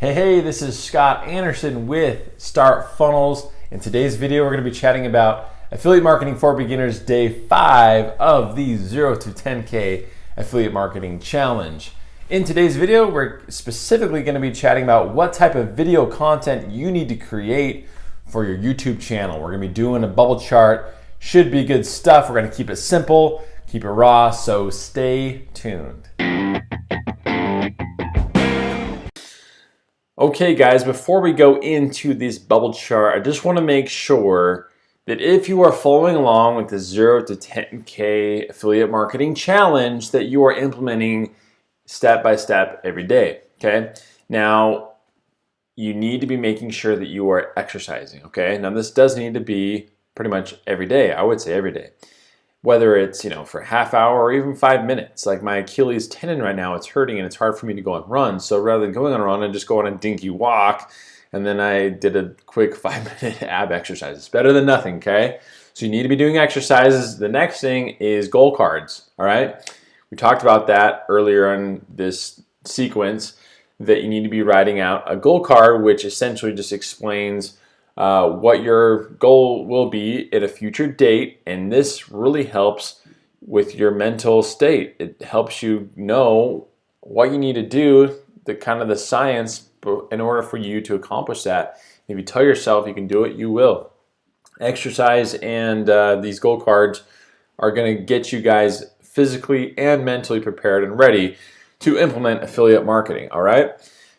Hey, this is Scott Anderson with Start Funnels. In today's video, we're going to be chatting about Affiliate Marketing for Beginners Day 5 of the 0 to 10K Affiliate Marketing Challenge. In today's video, we're specifically going to be chatting about what type of video content you need to create for your YouTube channel. We're going to be doing a bubble chart. Should be good stuff. We're going to keep it simple, keep it raw, so stay tuned. Okay guys, before we go into this bubble chart, I just want to make sure that if you are following along with the 0 to 10K Affiliate Marketing Challenge, that you are implementing step by step every day, okay? Now, you need to be making sure that you are exercising, okay? Now, this does need to be pretty much every day. I would say every day. Whether it's, for a half hour or even 5 minutes. Like my Achilles tendon right now, it's hurting and it's hard for me to go and run. So rather than going on a run, I just go on a dinky walk, and then I did a quick 5-minute ab exercise. It's better than nothing, okay? So you need to be doing exercises. The next thing is goal cards, all right? We talked about that earlier in this sequence, that you need to be writing out a goal card, which essentially just explains what your goal will be at a future date, and this really helps with your mental state. It helps you know what you need to do, the science in order for you to accomplish that. If you tell yourself you can do it, you will. Exercise and these goal cards are going to get you guys physically and mentally prepared and ready to implement affiliate marketing, all right?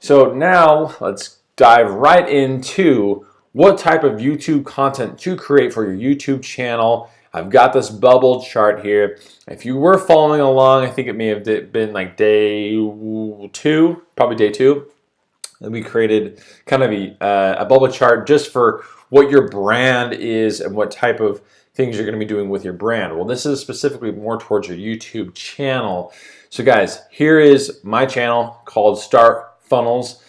So now let's dive right into what type of YouTube content to create for your YouTube channel. I've got this bubble chart here. If you were following along, I think it may have been like day 2, probably day 2. And we created kind of a bubble chart just for what your brand is and what type of things you're going to be doing with your brand. Well, this is specifically more towards your YouTube channel. So guys, here is my channel called Start Funnels.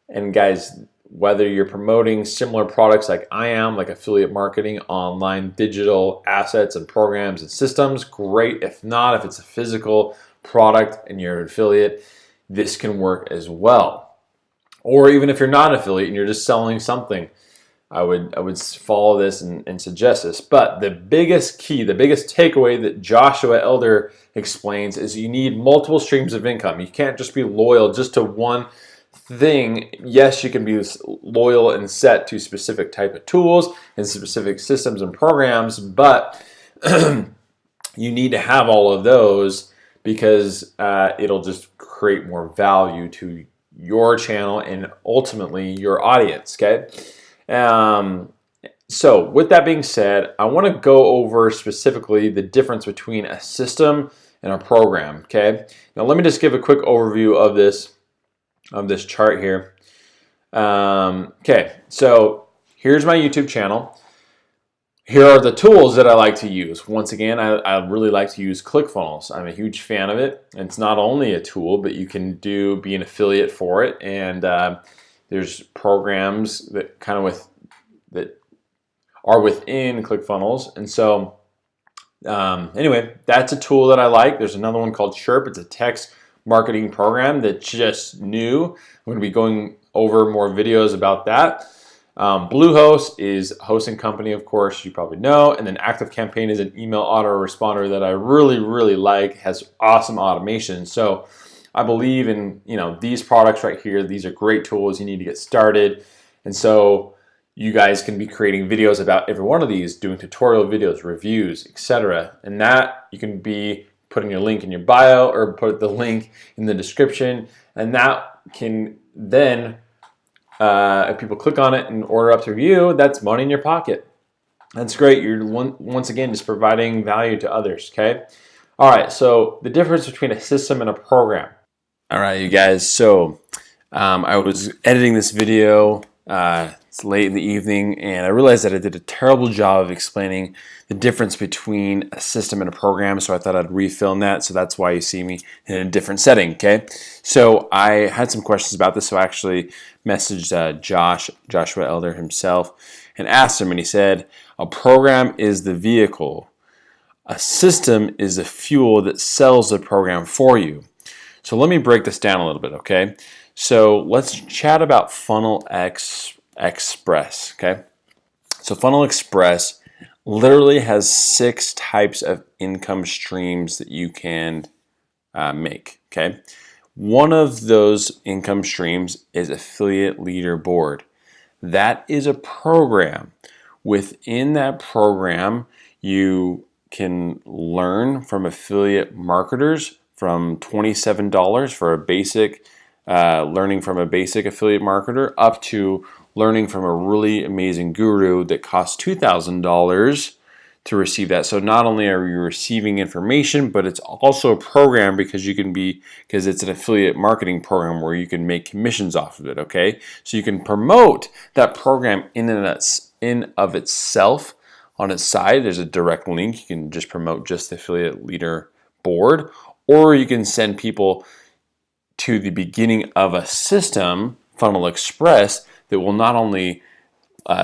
And guys, whether you're promoting similar products like I am, like affiliate marketing, online digital assets and programs and systems, great. If not, if it's a physical product and you're an affiliate, this can work as well. Or even if you're not an affiliate and you're just selling something, I would follow this and suggest this. But the biggest key, the biggest takeaway that Joshua Elder explains is you need multiple streams of income. You can't just be loyal just to one thing. Yes, you can be loyal and set to specific type of tools and specific systems and programs, but you need to have all of those because it'll just create more value to your channel and ultimately your audience, okay? So with that being said, I want to go over specifically the difference between a system and a program, okay? Now let me just give a quick overview of this chart here. Okay, so here's my YouTube channel. Here are the tools that I like to use. Once again, I really like to use ClickFunnels. I'm a huge fan of it. It's not only a tool, but you can be an affiliate for it. And there's programs that that are within ClickFunnels. And so anyway, that's a tool that I like. There's another one called Chirp. It's a text marketing program that's just new. I'm going to be going over more videos about that. Bluehost is a hosting company, of course, you probably know. And then ActiveCampaign is an email autoresponder that I really, really like. Has awesome automation. So I believe in these products right here. These are great tools. You need to get started. And so you guys can be creating videos about every one of these, doing tutorial videos, reviews, etc. And that you can be putting your link in your bio or put the link in the description, and that can then if people click on it and order up to review, that's money in your pocket. That's great. You're once again just providing value to others, okay? All right, so the difference between a system and a program. All right, you guys, so I was editing this video. It's late in the evening, and I realized that I did a terrible job of explaining the difference between a system and a program, so I thought I'd refilm that, so that's why you see me in a different setting, okay? So I had some questions about this, so I actually messaged Joshua Elder himself and asked him, and he said, a program is the vehicle. A system is the fuel that sells the program for you. So let me break this down a little bit, okay? So let's chat about Express, okay? So Funnel Express literally has 6 types of income streams that you can make, okay? One of those income streams is Affiliate Leaderboard. That is a program. Within that program, you can learn from affiliate marketers from $27 for a basic, learning from a basic affiliate marketer, up to learning from a really amazing guru that costs $2,000 to receive that. So not only are you receiving information, but it's also a program because it's an affiliate marketing program where you can make commissions off of it, okay? So you can promote that program in of itself on its side. There's a direct link. You can just promote just the affiliate leader board, or you can send people to the beginning of a system, Funnel Express, that will not only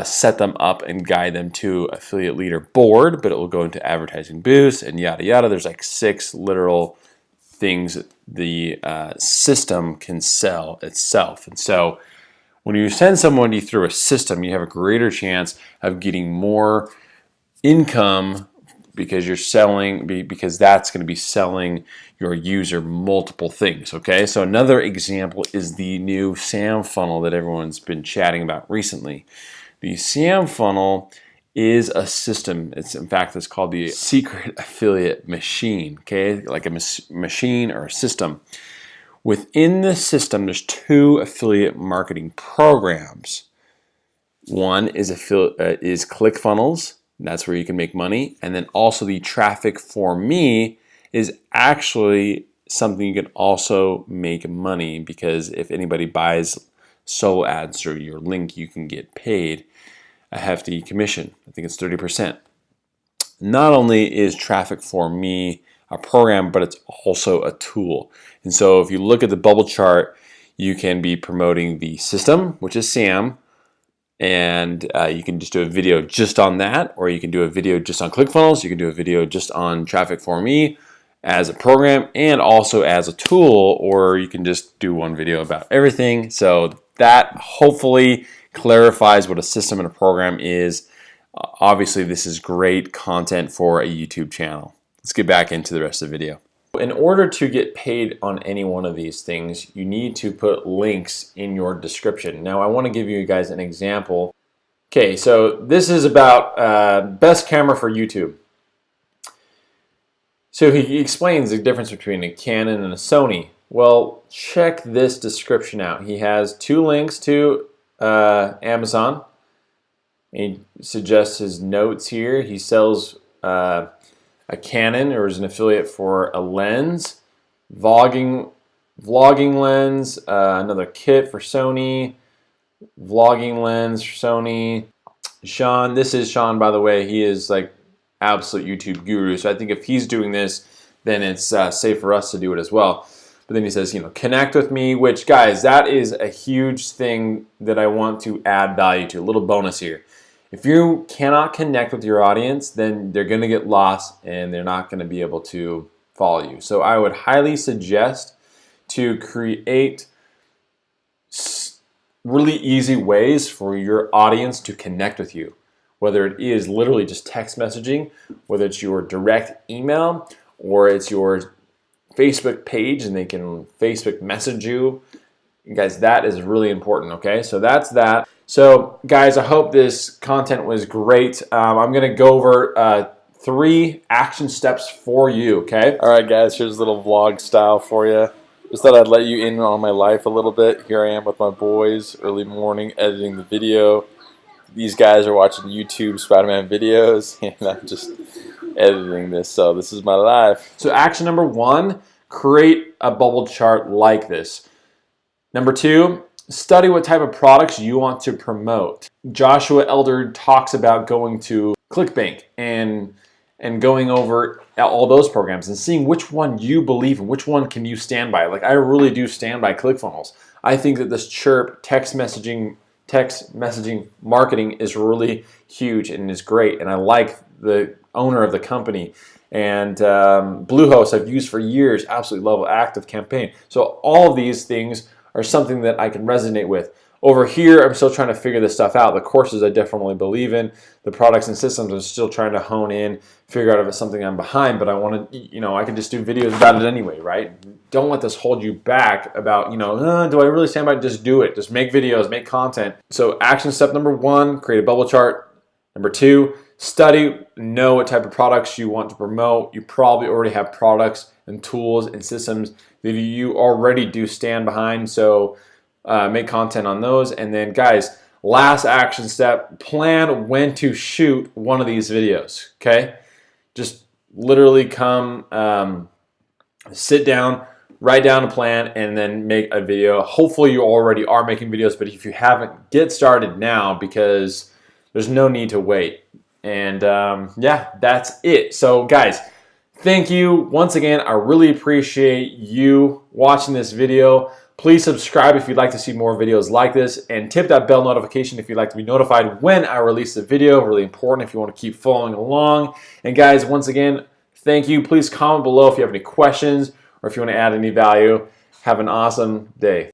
set them up and guide them to affiliate leader board, but it will go into advertising boosts and yada yada. There's like 6 literal things the system can sell itself. And so when you send somebody through a system, you have a greater chance of getting more income because because that's going to be selling your user multiple things, okay? So another example is the new SAM funnel that everyone's been chatting about recently. The SAM funnel is a system. In fact, it's called the secret affiliate machine, okay? Like a machine or a system. Within the system, there's 2 affiliate marketing programs. One is ClickFunnels. That's where you can make money. And then also the Traffic for Me is actually something you can also make money, because if anybody buys solo ads through your link, you can get paid a hefty commission. I think it's 30%. Not only is Traffic for Me a program, but it's also a tool. And so if you look at the bubble chart, you can be promoting the system, which is SAM, and you can just do a video just on that, or you can do a video just on ClickFunnels. You can do a video just on Traffic for Me as a program and also as a tool, or you can just do one video about everything. So that hopefully clarifies what a system and a program is. Obviously, this is great content for a YouTube channel. Let's get back into the rest of the video. In order to get paid on any one of these things, you need to put links in your description. Now, I want to give you guys an example. Okay, so this is about best camera for YouTube. So he explains the difference between a Canon and a Sony. Well, check this description out. He has 2 links to Amazon. He suggests his notes here. He sells a Canon, or is an affiliate for a lens, vlogging lens, another kit for Sony, vlogging lens for Sony. Sean, this is Sean, by the way. He is like absolute YouTube guru. So I think if he's doing this, then it's safe for us to do it as well. But then he says, connect with me, which, guys, that is a huge thing that I want to add value to. A little bonus here. If you cannot connect with your audience, then they're going to get lost and they're not going to be able to follow you. So I would highly suggest to create really easy ways for your audience to connect with you, whether it is literally just text messaging, whether it's your direct email, or it's your Facebook page and they can Facebook message you. Guys, that is really important, okay? So that's that. So guys, I hope this content was great. I'm gonna go over 3 action steps for you, okay? All right, guys, here's a little vlog style for you. Just thought I'd let you in on my life a little bit. Here I am with my boys, early morning, editing the video. These guys are watching YouTube Spider-Man videos, and I'm just editing this, so this is my life. So action number 1, create a bubble chart like this. Number 2, study what type of products you want to promote. Joshua Elder talks about going to ClickBank and going over all those programs and seeing which one you believe in, which one can you stand by. Like, I really do stand by ClickFunnels. I think that this Chirp text messaging marketing is really huge and is great, and I like the owner of the company. And Bluehost I've used for years, absolutely love ActiveCampaign. So all of these things are something that I can resonate with. Over here, I'm still trying to figure this stuff out. The courses I definitely believe in. The products and systems I'm still trying to hone in, figure out if it's something I'm behind, but I want to, I can just do videos about it anyway, right? Don't let this hold you back about, do I really stand by it? Just do it. Just make videos, make content. So action step number 1, create a bubble chart. Number 2, study, know what type of products you want to promote. You probably already have products and tools and systems that you already do stand behind. So make content on those. And then guys, last action step, plan when to shoot one of these videos, okay? Just literally come, sit down, write down a plan, and then make a video. Hopefully you already are making videos, but if you haven't, get started now because there's no need to wait. And yeah, that's it. So guys, thank you once again. I really appreciate you watching this video. Please subscribe if you'd like to see more videos like this, and tip that bell notification if you'd like to be notified when I release a video. Really important if you want to keep following along. And guys, once again, thank you. Please comment below if you have any questions or if you want to add any value. Have an awesome day.